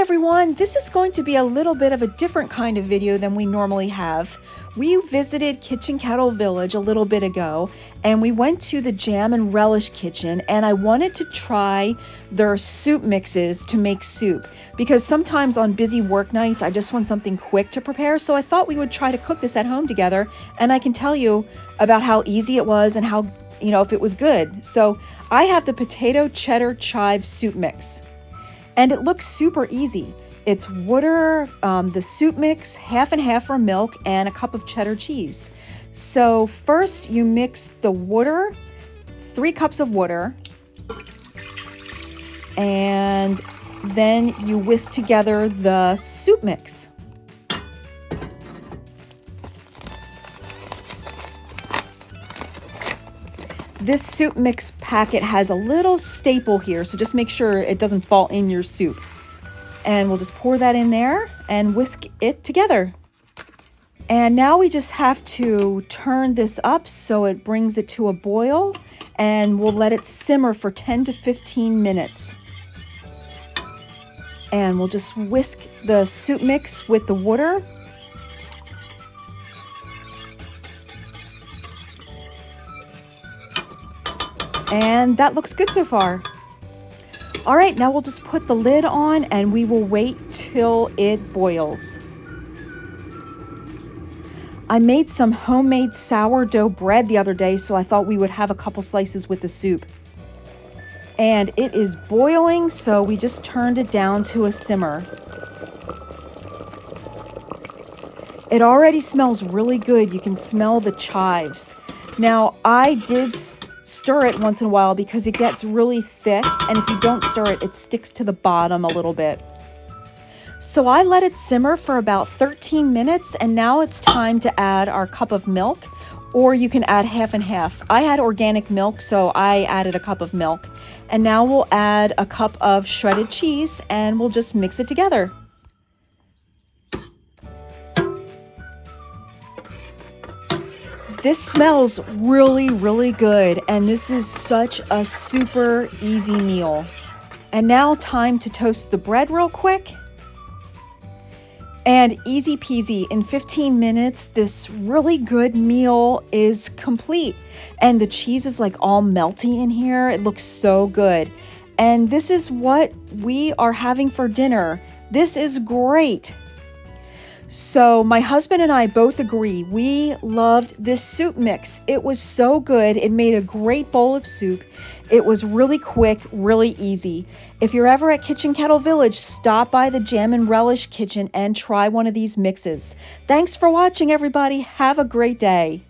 everyone, this is going to be a little bit of a different kind of video than we normally have. We visited Kitchen Kettle Village a little bit ago and we went to the Jam and Relish Kitchen, and I wanted to try their soup mixes to make soup because sometimes on busy work nights I just want something quick to prepare, so I thought we would try to cook this at home together, and I can tell you about how easy it was and how, if it was good. So I have the potato cheddar chive soup mix. And it looks super easy. It's water, the soup mix, half and half for milk, and a cup of cheddar cheese. So first you mix the water, 3 cups of water, and then you whisk together the soup mix. This soup mix packet has a little staple here, so just make sure it doesn't fall in your soup. And we'll just pour that in there and whisk it together. And now we just have to turn this up so it brings it to a boil, and we'll let it simmer for 10 to 15 minutes. And we'll just whisk the soup mix with the water. And that looks good so far. All right, now we'll just put the lid on and we will wait till it boils. I made some homemade sourdough bread the other day, so I thought we would have a couple slices with the soup. And it is boiling, so we just turned it down to a simmer. It already smells really good. You can smell the chives. Now, I did stir it once in a while because it gets really thick, and if you don't stir it, it sticks to the bottom a little bit. So I let it simmer for about 13 minutes, and now it's time to add our cup of milk, or you can add half and half. I had organic milk, so I added a cup of milk. And now we'll add a cup of shredded cheese, and we'll just mix it together. This smells really, really good, and this is such a super easy meal. And now time to toast the bread real quick. And easy peasy, in 15 minutes, this really good meal is complete. And the cheese is like all melty in here. It looks so good. And this is what we are having for dinner. This is great. So my husband and I both agree, we loved this soup mix. It was so good. It made a great bowl of soup. It was really quick, really easy. If you're ever at Kitchen Kettle Village, stop by the Jam and Relish Kitchen and try one of these mixes. Thanks for watching, everybody. Have a great day.